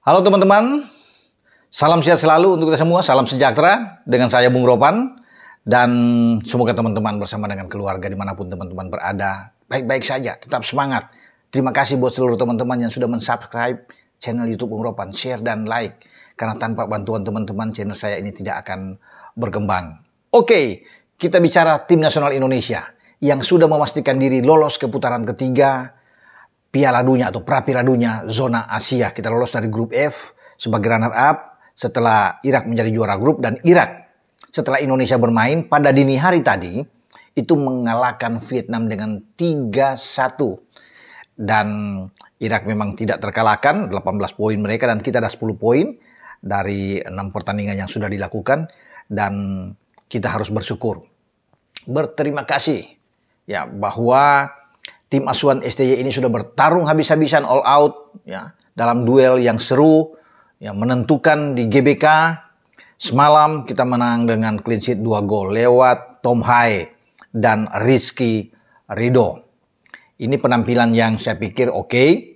Halo teman-teman, salam sehat selalu untuk kita semua, salam sejahtera dengan saya Bung Ropan. Dan semoga teman-teman bersama dengan keluarga dimanapun teman-teman berada, baik-baik saja, tetap semangat. Terima kasih buat seluruh teman-teman yang sudah mensubscribe channel YouTube Bung Ropan, share dan like. Karena tanpa bantuan teman-teman channel saya ini tidak akan berkembang. Oke, kita bicara tim nasional Indonesia yang sudah memastikan diri lolos ke putaran ketiga Piala Dunia atau Pra-Piala Dunia zona Asia. Kita lolos dari grup F sebagai runner up setelah Irak menjadi juara grup, dan Irak setelah Indonesia bermain pada dini hari tadi itu mengalahkan Vietnam dengan 3-1. Dan Irak memang tidak terkalahkan, 18 poin mereka dan kita ada 10 poin dari 6 pertandingan yang sudah dilakukan, dan kita harus bersyukur, berterima kasih ya bahwa tim asuhan STY ini sudah bertarung habis-habisan all out ya dalam duel yang seru yang menentukan di GBK. Semalam kita menang dengan clean sheet 2 gol lewat Tom Hai dan Rizky Ridho. Ini penampilan yang saya pikir oke.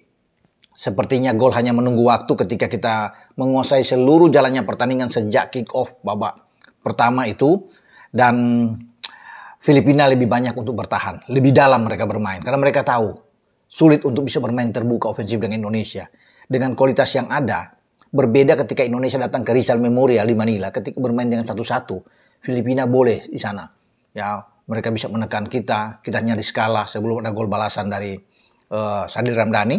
Sepertinya gol hanya menunggu waktu ketika kita menguasai seluruh jalannya pertandingan sejak kick off babak pertama itu, dan Filipina lebih banyak untuk bertahan, lebih dalam mereka bermain. Karena mereka tahu sulit untuk bisa bermain terbuka ofensif dengan Indonesia. Dengan kualitas yang ada, berbeda ketika Indonesia datang ke Rizal Memorial di Manila. Ketika bermain dengan 1-1, Filipina boleh di sana. Ya, mereka bisa menekan kita nyaris kalah sebelum ada gol balasan dari Sadil Ramdhani.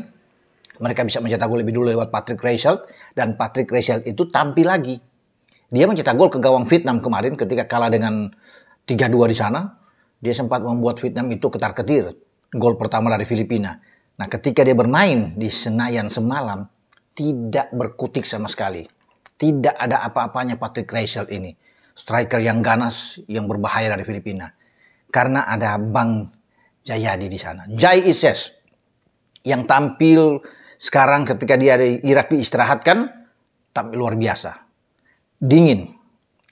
Mereka bisa mencetak gol lebih dulu lewat Patrick Reichelt. Dan Patrick Reichelt itu tampil lagi. Dia mencetak gol ke gawang Vietnam kemarin ketika kalah dengan 3-2 di sana. Dia sempat membuat Vietnam itu ketar-ketir. Gol pertama dari Filipina. Nah, ketika dia bermain di Senayan semalam, tidak berkutik sama sekali. Tidak ada apa-apanya Patrick Reichelt ini. Striker yang ganas, yang berbahaya dari Filipina. Karena ada Bang Jayadi di sana. Jai Ises yang tampil sekarang ketika dia di Irak diistirahatkan, tampil luar biasa. Dingin,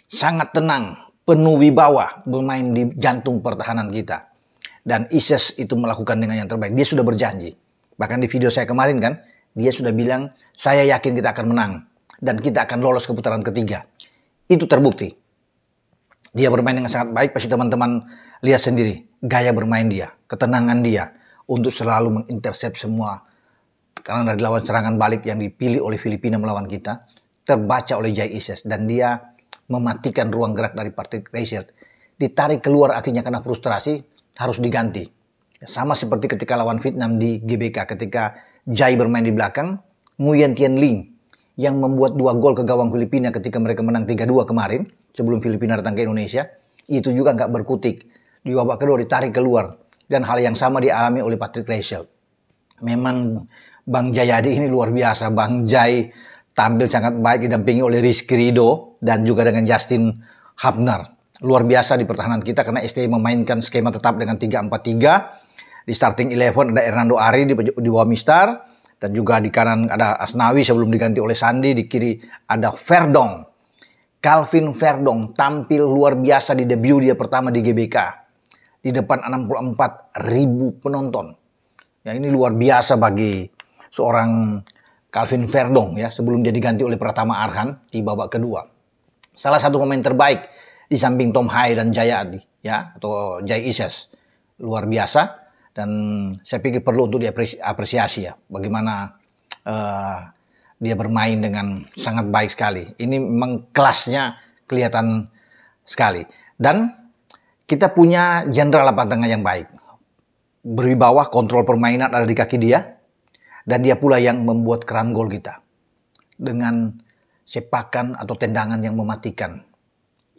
sangat tenang, penuh wibawa bermain di jantung pertahanan kita. Dan Ises itu melakukan dengan yang terbaik. Dia sudah berjanji. Bahkan di video saya kemarin kan, dia sudah bilang, saya yakin kita akan menang. Dan kita akan lolos ke putaran ketiga. Itu terbukti. Dia bermain dengan sangat baik. Pasti teman-teman lihat sendiri. Gaya bermain dia, ketenangan dia. Untuk selalu mengintersep semua. Karena dari lawan serangan balik yang dipilih oleh Filipina melawan kita, terbaca oleh Jai Ises. Dan dia mematikan ruang gerak dari Patrick Reichelt. Ditarik keluar akhirnya karena frustrasi, harus diganti. Sama seperti ketika lawan Vietnam di GBK, ketika Jai bermain di belakang, Nguyen Tien Linh yang membuat 2 gol ke gawang Filipina ketika mereka menang 3-2 kemarin, sebelum Filipina datang ke Indonesia, itu juga nggak berkutik. Di babak kedua ditarik keluar. Dan hal yang sama dialami oleh Patrick Reichelt. Memang Bang Jayadi ini luar biasa. Bang Jai tampil sangat baik didampingi oleh Rizky Ridho dan juga dengan Justin Hubner. Luar biasa di pertahanan kita karena STY memainkan skema tetap dengan 3-4-3. Di starting 11 ada Hernando Ari di bawah Mistar. Dan juga di kanan ada Asnawi sebelum diganti oleh Sandi. Di kiri ada Verdong. Calvin Verdong tampil luar biasa di debut dia pertama di GBK. Di depan 64.000 penonton. Ya, ini luar biasa bagi seorang Calvin Verdong ya, sebelum dia diganti oleh Pratama Arhan di babak kedua. Salah satu pemain terbaik di samping Tom Hai dan Jayadi ya, atau Jai Ises. Luar biasa, dan saya pikir perlu untuk diapresiasi ya bagaimana dia bermain dengan sangat baik sekali. Ini memang kelasnya kelihatan sekali. Dan kita punya jenderal lapangan tengah yang baik. Berwibawa, kontrol permainan ada di kaki dia. Dan dia pula yang membuat keran gol kita. Dengan sepakan atau tendangan yang mematikan.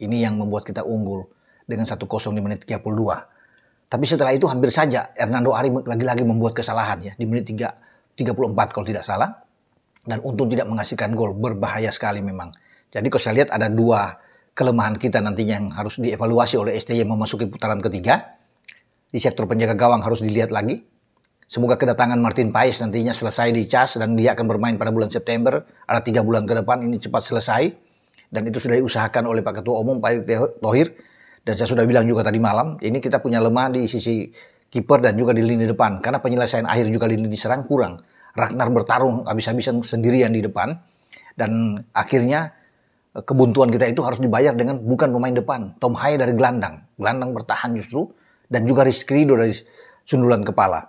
Ini yang membuat kita unggul dengan 1-0 di menit 32. Tapi setelah itu hampir saja Hernando Ari lagi-lagi membuat kesalahan ya. Di menit 34 kalau tidak salah. Dan untung tidak menghasilkan gol. Berbahaya sekali memang. Jadi kalau saya lihat ada 2 kelemahan kita nantinya yang harus dievaluasi oleh STY yang memasuki putaran ketiga. Di sektor penjaga gawang harus dilihat lagi. Semoga kedatangan Martin Paes nantinya selesai di CAS dan dia akan bermain pada bulan September. Ada 3 bulan ke depan, ini cepat selesai. Dan itu sudah diusahakan oleh Pak Ketua Umum, Pak Erick Thohir. Dan saya sudah bilang juga tadi malam, ini kita punya lemah di sisi kiper dan juga di lini depan. Karena penyelesaian akhir juga lini diserang kurang. Ragnar bertarung habis-habisan sendirian di depan. Dan akhirnya kebuntuan kita itu harus dibayar dengan bukan pemain depan. Tom Haye dari gelandang bertahan justru, dan juga Rizky Ridho dari sundulan kepala.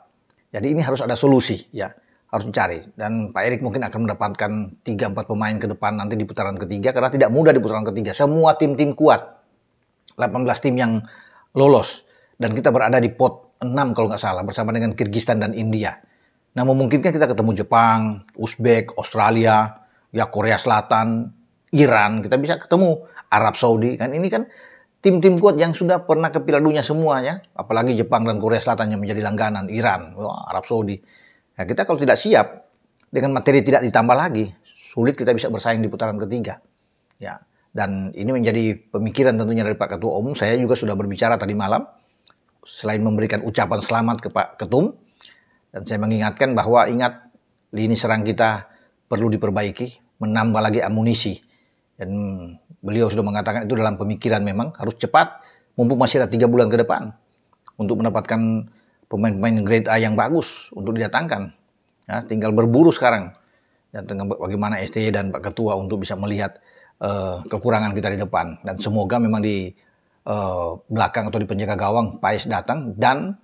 Jadi ini harus ada solusi ya, harus dicari. Dan Pak Erik mungkin akan mendapatkan 3-4 pemain ke depan nanti di putaran ketiga, karena tidak mudah di putaran ketiga. Semua tim-tim kuat, 18 tim yang lolos, dan kita berada di pot 6 kalau nggak salah bersama dengan Kirgistan dan India. Nah, memungkinkan kita ketemu Jepang, Uzbek, Australia, ya Korea Selatan, Iran, kita bisa ketemu Arab Saudi. Kan ini kan tim-tim kuat yang sudah pernah ke Piala Dunia semuanya, apalagi Jepang dan Korea Selatan yang menjadi langganan, Iran, Arab Saudi. Nah, kita kalau tidak siap dengan materi tidak ditambah lagi, sulit kita bisa bersaing di putaran ketiga. Ya, dan ini menjadi pemikiran tentunya dari Pak Ketua Umum. Saya juga sudah berbicara tadi malam, selain memberikan ucapan selamat ke Pak Ketum, dan saya mengingatkan bahwa ingat, lini serang kita perlu diperbaiki, menambah lagi amunisi. Dan beliau sudah mengatakan itu dalam pemikiran memang harus cepat, mumpung masih ada 3 bulan ke depan untuk mendapatkan pemain-pemain grade A yang bagus untuk didatangkan. Ya, tinggal berburu sekarang. Dan bagaimana STY dan Pak Ketua untuk bisa melihat kekurangan kita di depan. Dan semoga memang di belakang atau di penjaga gawang Paes datang, dan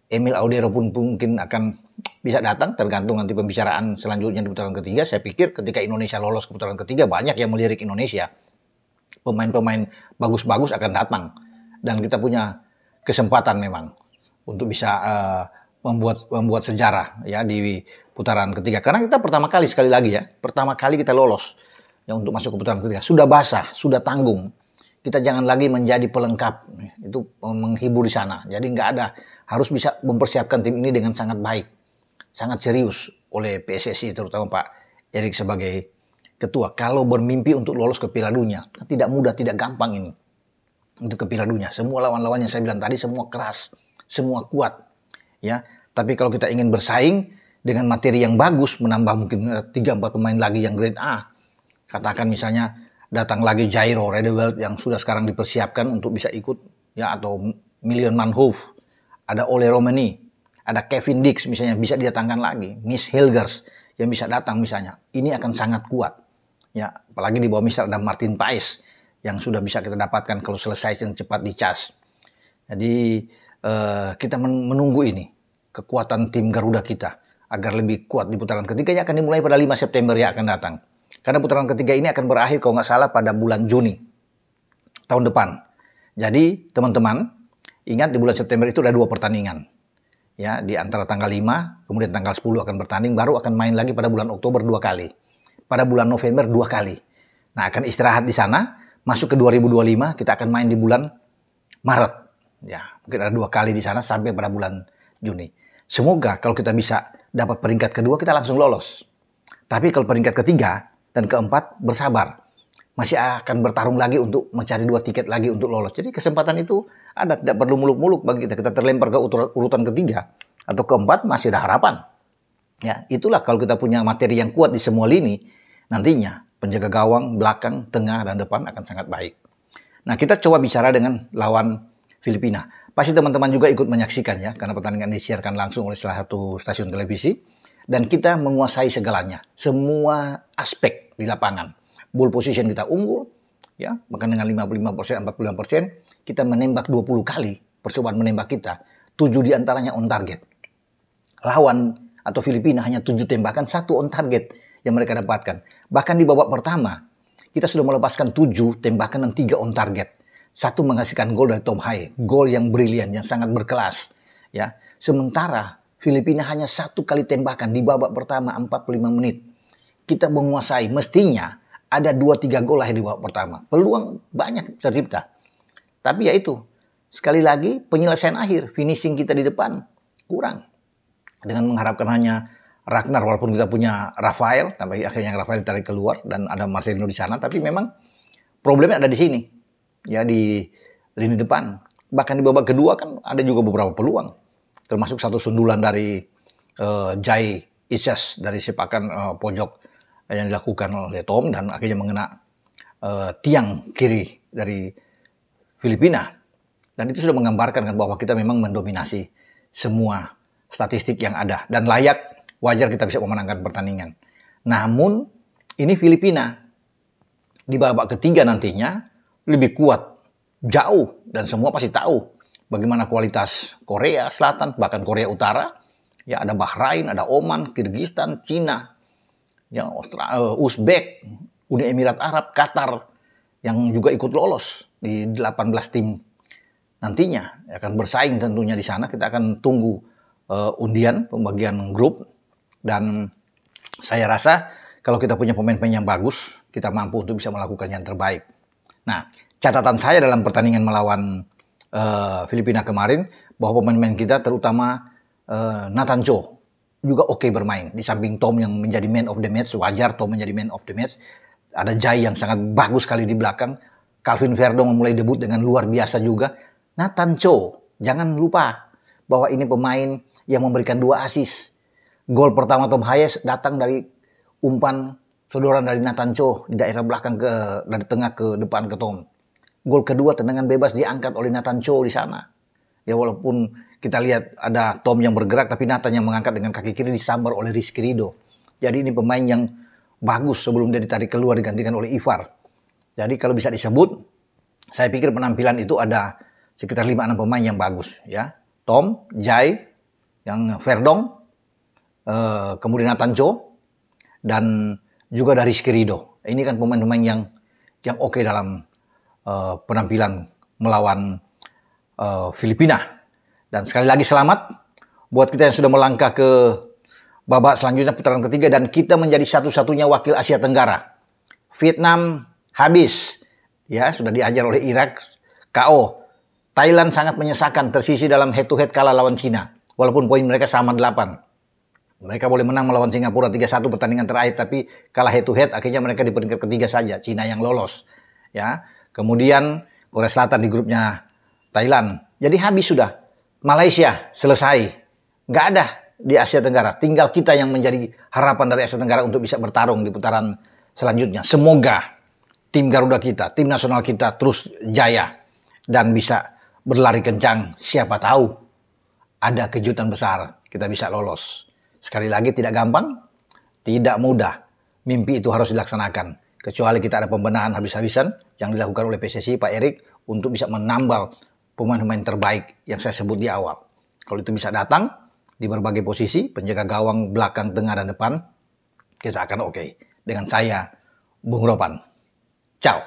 Emil Audero pun mungkin akan bisa datang, tergantung nanti pembicaraan selanjutnya di putaran ketiga. Saya pikir ketika Indonesia lolos ke putaran ketiga, banyak yang melirik Indonesia. Pemain-pemain bagus-bagus akan datang, dan kita punya kesempatan memang untuk bisa membuat sejarah ya di putaran ketiga. Karena kita pertama kali, sekali lagi ya, pertama kali kita lolos ya untuk masuk ke putaran ketiga. Sudah basah, sudah tanggung. Kita jangan lagi menjadi pelengkap, itu menghibur di sana. Jadi nggak ada, harus bisa mempersiapkan tim ini dengan sangat baik, sangat serius oleh PSSI, terutama Pak Erik sebagai ketua. Kalau bermimpi untuk lolos ke Piala Dunia, tidak mudah, tidak gampang ini untuk ke Piala Dunia. Semua lawan-lawan yang saya bilang tadi semua keras, semua kuat, ya. Tapi kalau kita ingin bersaing dengan materi yang bagus, menambah mungkin 3-4 pemain lagi yang grade A, katakan misalnya datang lagi Jairo Redewald yang sudah sekarang dipersiapkan untuk bisa ikut, ya, atau Milion Manhoef, ada Ole Romani, ada Kevin Dix misalnya bisa didatangkan lagi, Miss Hilgers yang bisa datang misalnya. Ini akan sangat kuat, ya, apalagi di bawah Mister ada Martin Paes yang sudah bisa kita dapatkan kalau selesai yang cepat di CAS. Jadi kita menunggu ini kekuatan tim Garuda kita agar lebih kuat di putaran ketiga yang akan dimulai pada 5 September yang akan datang. Karena putaran ketiga ini akan berakhir kalau nggak salah pada bulan Juni tahun depan. Jadi teman-teman ingat, di bulan September itu ada 2 pertandingan. Ya, di antara tanggal 5, kemudian tanggal 10 akan bertanding, baru akan main lagi pada bulan Oktober 2 kali. Pada bulan November 2 kali. Nah, akan istirahat di sana, masuk ke 2025, kita akan main di bulan Maret. Ya, mungkin ada 2 kali di sana sampai pada bulan Juni. Semoga kalau kita bisa dapat peringkat kedua, kita langsung lolos. Tapi kalau peringkat ketiga dan keempat, bersabar. Masih akan bertarung lagi untuk mencari 2 tiket lagi untuk lolos. Jadi kesempatan itu ada, tidak perlu muluk-muluk bagi kita. Kita terlempar ke urutan ketiga atau keempat, masih ada harapan. Ya, itulah kalau kita punya materi yang kuat di semua lini, nantinya penjaga gawang, belakang, tengah, dan depan akan sangat baik. Nah, kita coba bicara dengan lawan Filipina. Pasti teman-teman juga ikut menyaksikan ya, karena pertandingan disiarkan langsung oleh salah satu stasiun televisi. Dan kita menguasai segalanya, semua aspek di lapangan. Ball position kita unggul, ya, bahkan dengan 55%, 45%, kita menembak 20 kali percobaan menembak kita, 7 diantaranya on target. Lawan atau Filipina hanya 7 tembakan, 1 on target yang mereka dapatkan. Bahkan di babak pertama, kita sudah melepaskan 7 tembakan dan 3 on target. 1 menghasilkan gol dari Tom Haye, gol yang brilian, yang sangat berkelas. Ya, sementara Filipina hanya 1 kali tembakan di babak pertama 45 menit. Kita menguasai, mestinya ada 2-3 gol lahir di babak pertama. Peluang banyak tercipta. Tapi ya itu, sekali lagi penyelesaian akhir, finishing kita di depan kurang. Dengan mengharapkan hanya Ragnar, walaupun kita punya Rafael, tapi akhirnya Rafael tarik keluar dan ada Marcelino di sana. Tapi memang problemnya ada di sini, ya, di lini depan. Bahkan di babak kedua kan ada juga beberapa peluang. Termasuk 1 sundulan dari Jai Isyas dari sepakan pojok yang dilakukan oleh Tom dan akhirnya mengena tiang kiri dari Filipina. Dan itu sudah menggambarkan kan bahwa kita memang mendominasi semua statistik yang ada dan layak, wajar kita bisa memenangkan pertandingan. Namun ini Filipina di babak ketiga nantinya lebih kuat jauh, dan semua pasti tahu bagaimana kualitas Korea Selatan, bahkan Korea Utara. Ya, ada Bahrain, ada Oman, Kirgistan, Cina, yang Uzbek, Uni Emirat Arab, Qatar yang juga ikut lolos di 18 tim nantinya akan bersaing tentunya di sana. Kita akan tunggu undian pembagian grup, dan saya rasa kalau kita punya pemain-pemain yang bagus, kita mampu untuk bisa melakukan yang terbaik. Nah, catatan saya dalam pertandingan melawan Filipina kemarin, bahwa pemain-pemain kita terutama Nathan Cho juga oke bermain. Di samping Tom yang menjadi man of the match, wajar Tom menjadi man of the match. Ada Jai yang sangat bagus sekali di belakang. Calvin Verdong mulai debut dengan luar biasa juga. Nathan Cho, jangan lupa bahwa ini pemain yang memberikan 2 assist. Gol pertama Tom Hayes datang dari umpan sodoran dari Nathan Cho di daerah belakang dari tengah ke depan ke Tom. Gol kedua tendangan bebas diangkat oleh Nathan Cho di sana. Ya, walaupun kita lihat ada Tom yang bergerak, tapi Nathan yang mengangkat dengan kaki kiri disambar oleh Rizky Ridho. Jadi ini pemain yang bagus sebelum dia ditarik keluar digantikan oleh Ivar. Jadi kalau bisa disebut, saya pikir penampilan itu ada sekitar 5-6 pemain yang bagus. Ya, Tom, Jai, yang Verdong, kemudian Nathan Cho, dan juga dari Rizky Ridho. Ini kan pemain-pemain yang oke dalam penampilan melawan Filipina. Dan sekali lagi selamat buat kita yang sudah melangkah ke babak selanjutnya putaran ketiga, dan kita menjadi satu-satunya wakil Asia Tenggara. Vietnam habis, ya sudah diajar oleh Irak, KO. Thailand sangat menyesakan, tersisih dalam head to head kalah lawan Cina. Walaupun poin mereka sama 8. Mereka boleh menang melawan Singapura 3-1 pertandingan terakhir, tapi kalah head to head, akhirnya mereka di peringkat ketiga saja. Cina yang lolos. Ya, kemudian Korea Selatan di grupnya Thailand. Jadi habis sudah. Malaysia selesai. Nggak ada di Asia Tenggara. Tinggal kita yang menjadi harapan dari Asia Tenggara untuk bisa bertarung di putaran selanjutnya. Semoga tim Garuda kita, tim nasional kita terus jaya dan bisa berlari kencang. Siapa tahu ada kejutan besar, kita bisa lolos. Sekali lagi tidak gampang, tidak mudah. Mimpi itu harus dilaksanakan. Kecuali kita ada pembenahan habis-habisan yang dilakukan oleh PSSI, Pak Erik, untuk bisa menambal pemain-pemain terbaik yang saya sebut di awal. Kalau itu bisa datang di berbagai posisi, penjaga gawang, belakang, tengah, dan depan, kita akan oke. Dengan saya, Bung Ropan. Ciao.